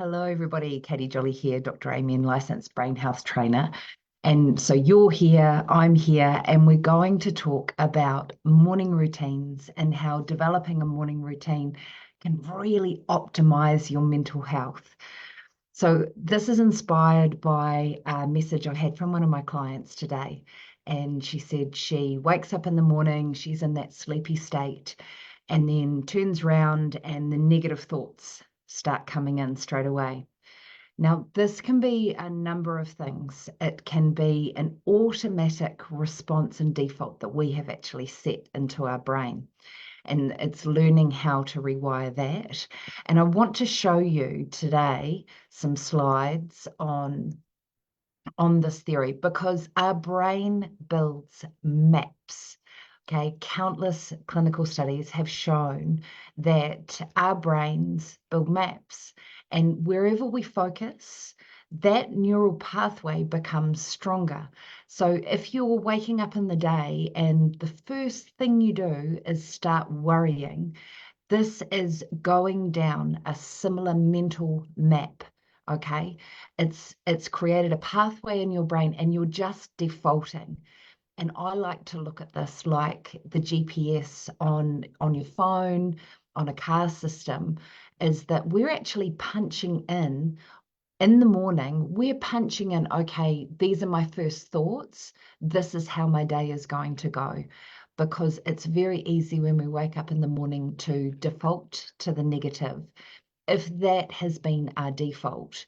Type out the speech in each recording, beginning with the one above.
Hello, everybody. Katie Jolly here, Dr. Amen, licensed brain health trainer. And so you're here, I'm here, and we're going to talk about morning routines and how developing a morning routine can really optimize your mental health. So this is inspired by a message I had from one of my clients today. And she said she wakes up in the morning, she's in that sleepy state, and then turns round and the negative thoughts start coming in straight away. Now, this can be a number of things. It can be an automatic response and default that we have actually set into our brain. And it's learning how to rewire that. And I want to show you today some slides on this theory because our brain builds maps. Okay, countless clinical studies have shown that our brains build maps, and wherever we focus, that neural pathway becomes stronger. So if you're waking up in the day and the first thing you do is start worrying, this is going down a similar mental map. Okay, it's created a pathway in your brain and you're just defaulting. And I like to look at this like the GPS on your phone, on a car system, is that we're actually punching in the morning, we're punching in, okay, these are my first thoughts. This is how my day is going to go. Because it's very easy when we wake up in the morning to default to the negative, if that has been our default.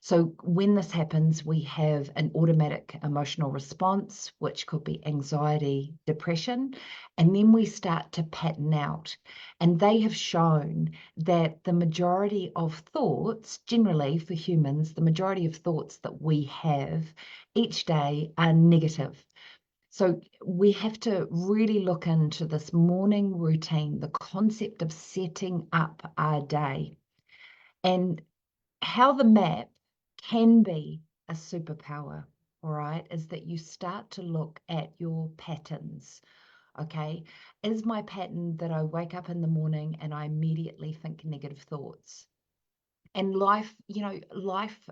So when this happens, we have an automatic emotional response, which could be anxiety, depression, and then we start to pattern out. And they have shown that the majority of thoughts, generally for humans, the majority of thoughts that we have each day are negative. So we have to really look into this morning routine, the concept of setting up our day. And how the map can be a superpower, all right, is that you start to look at your patterns. Okay, is my pattern that I wake up in the morning and I immediately think negative thoughts? And life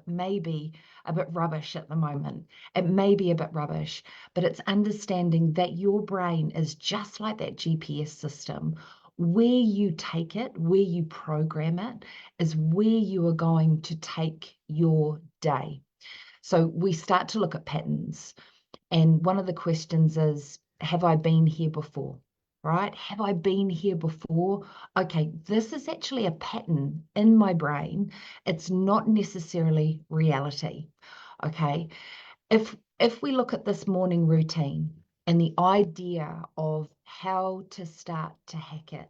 may be a bit rubbish at the moment. It may be a bit rubbish, but it's understanding that your brain is just like that GPS system. Where you take it, where you program it, is where you are going to take your day. So we start to look at patterns. And one of the questions is, have I been here before? Right? Have I been here before? Okay, this is actually a pattern in my brain. It's not necessarily reality. Okay. If we look at this morning routine and the idea of how to start to hack it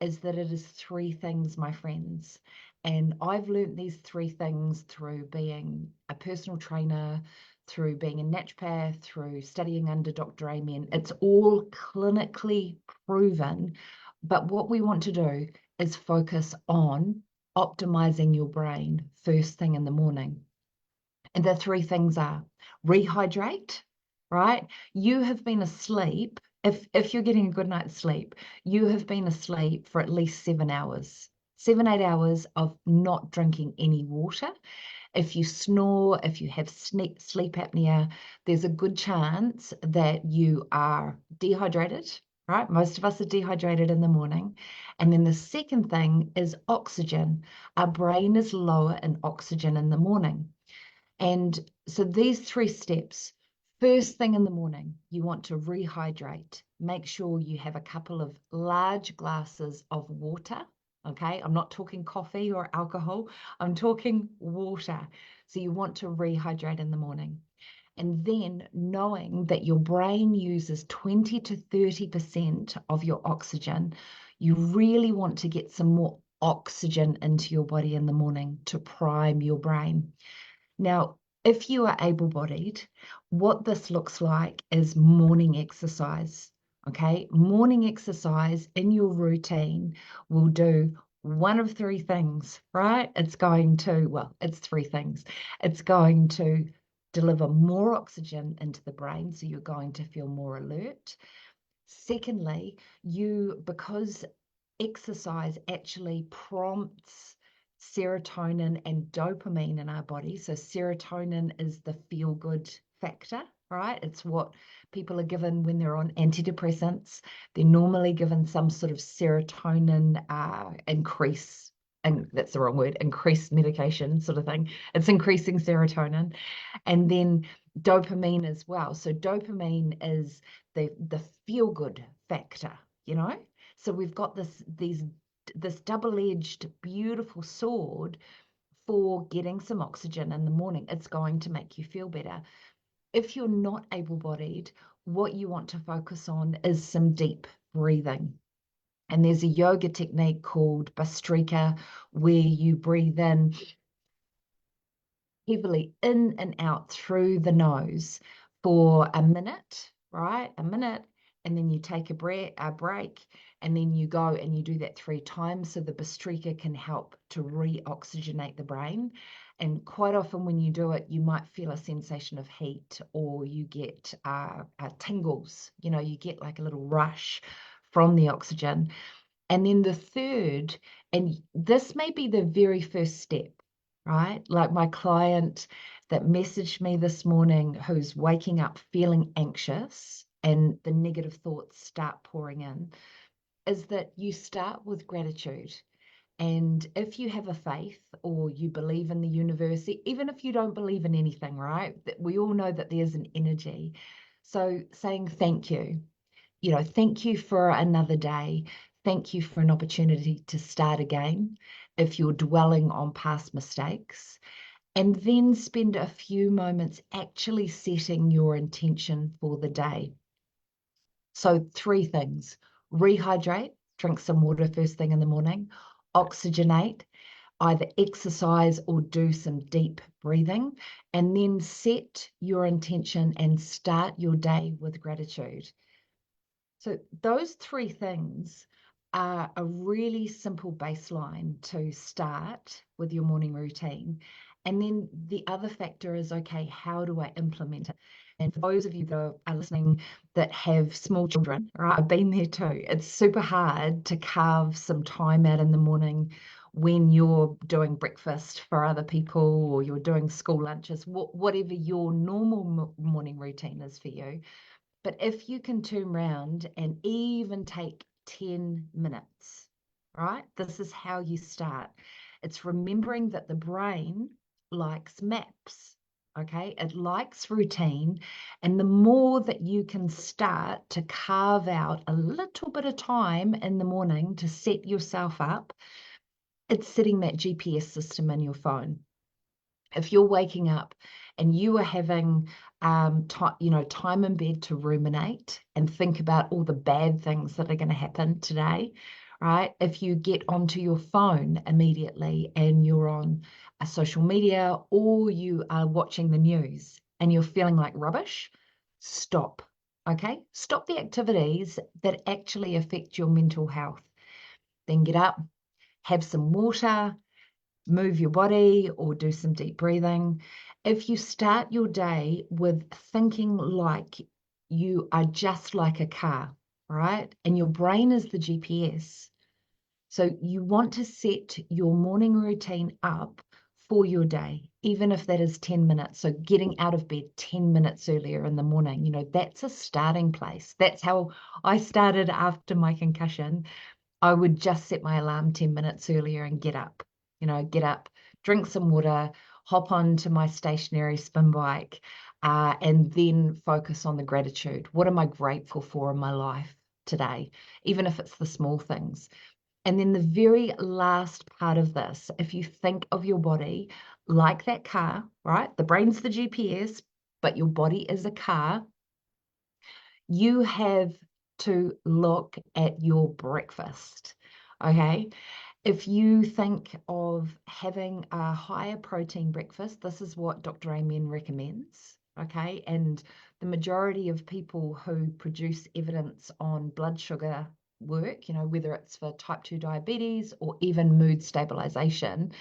is that it is three things, my friends. And I've learned these three things through being a personal trainer, through being a naturopath, through studying under Dr. Amen. It's all clinically proven. But what we want to do is focus on optimizing your brain first thing in the morning. And the three things are rehydrate, right? You have been asleep. If you're getting a good night's sleep, you have been asleep for at least 7 hours, 7, 8 hours of not drinking any water. If you snore, if you have sleep apnea, there's a good chance that you are dehydrated, right? Most of us are dehydrated in the morning. And then the second thing is oxygen. Our brain is lower in oxygen in the morning. And so these three steps, first thing in the morning, you want to rehydrate. Make sure you have a couple of large glasses of water. Okay, I'm not talking coffee or alcohol, I'm talking water. So you want to rehydrate in the morning. And then knowing that your brain uses 20 to 30% of your oxygen, you really want to get some more oxygen into your body in the morning to prime your brain. Now, if you are able-bodied, what this looks like is morning exercise. Okay, morning exercise in your routine will do one of three things, right? It's three things. It's going to deliver more oxygen into the brain, so you're going to feel more alert. Secondly, because exercise actually prompts serotonin and dopamine in our body. So serotonin is the feel-good factor, right? It's what people are given when they're on antidepressants. They're normally given some sort of serotonin increase, and that's the wrong word, increased medication sort of thing. It's increasing serotonin. And then dopamine as well. So dopamine is the feel-good factor, you know? So we've got this double-edged, beautiful sword for getting some oxygen in the morning. It's going to make you feel better. If you're not able-bodied, what you want to focus on is some deep breathing. And there's a yoga technique called Bhastrika, where you breathe in heavily in and out through the nose for a minute, right? A minute, and then you take a break, and then you go and you do that 3 times. So the Bhastrika can help to re-oxygenate the brain. And quite often when you do it, you might feel a sensation of heat, or you get tingles, you know, you get like a little rush from the oxygen. And then the third, and this may be the very first step, right? Like my client that messaged me this morning who's waking up feeling anxious and the negative thoughts start pouring in, is that you start with gratitude. And if you have a faith or you believe in the universe, even if you don't believe in anything, right? We all know that there's an energy. So saying thank you, you know, thank you for another day. Thank you for an opportunity to start again if you're dwelling on past mistakes. And then spend a few moments actually setting your intention for the day. So 3 things: rehydrate, drink some water first thing in the morning; oxygenate, either exercise or do some deep breathing; and then set your intention and start your day with gratitude. So those 3 things are a really simple baseline to start with your morning routine. And then the other factor is, okay, how do I implement it? And for those of you that are listening that have small children, right, I've been there too. It's super hard to carve some time out in the morning when you're doing breakfast for other people, or you're doing school lunches, whatever your normal morning routine is for you. But if you can turn around and even take 10 minutes, right? This is how you start. It's remembering that the brain likes maps, okay? It likes routine. And the more that you can start to carve out a little bit of time in the morning to set yourself up, it's setting that GPS system in your phone. If you're waking up and you are having time in bed to ruminate and think about all the bad things that are going to happen today, right? If you get onto your phone immediately and you're on a social media, or you are watching the news and you're feeling like rubbish, stop, okay? Stop the activities that actually affect your mental health. Then get up, have some water, move your body, or do some deep breathing. If you start your day with thinking like you are just like a car, right? And your brain is the GPS. So you want to set your morning routine up for your day, even if that is 10 minutes. So getting out of bed 10 minutes earlier in the morning, you know, that's a starting place. That's how I started after my concussion. I would just set my alarm 10 minutes earlier and get up, get up, drink some water, hop onto my stationary spin bike, and then focus on the gratitude. What am I grateful for in my life today, even if it's the small things? And then the very last part of this, if you think of your body like that car, right? The brain's the GPS, but your body is a car. You have to look at your breakfast, okay? If you think of having a higher protein breakfast, this is what Dr. Amen recommends, okay? And the majority of people who produce evidence on blood sugar work, whether it's for type 2 diabetes or even mood stabilization,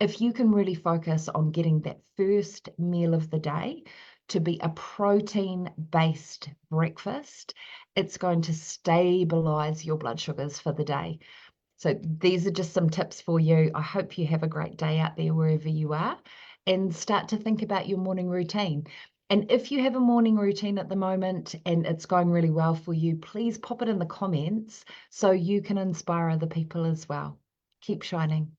if you can really focus on getting that first meal of the day to be a protein-based breakfast, it's going to stabilize your blood sugars for the day. So these are just some tips for you. I hope you have a great day out there wherever you are, and start to think about your morning routine. And if you have a morning routine at the moment and it's going really well for you, please pop it in the comments so you can inspire other people as well. Keep shining.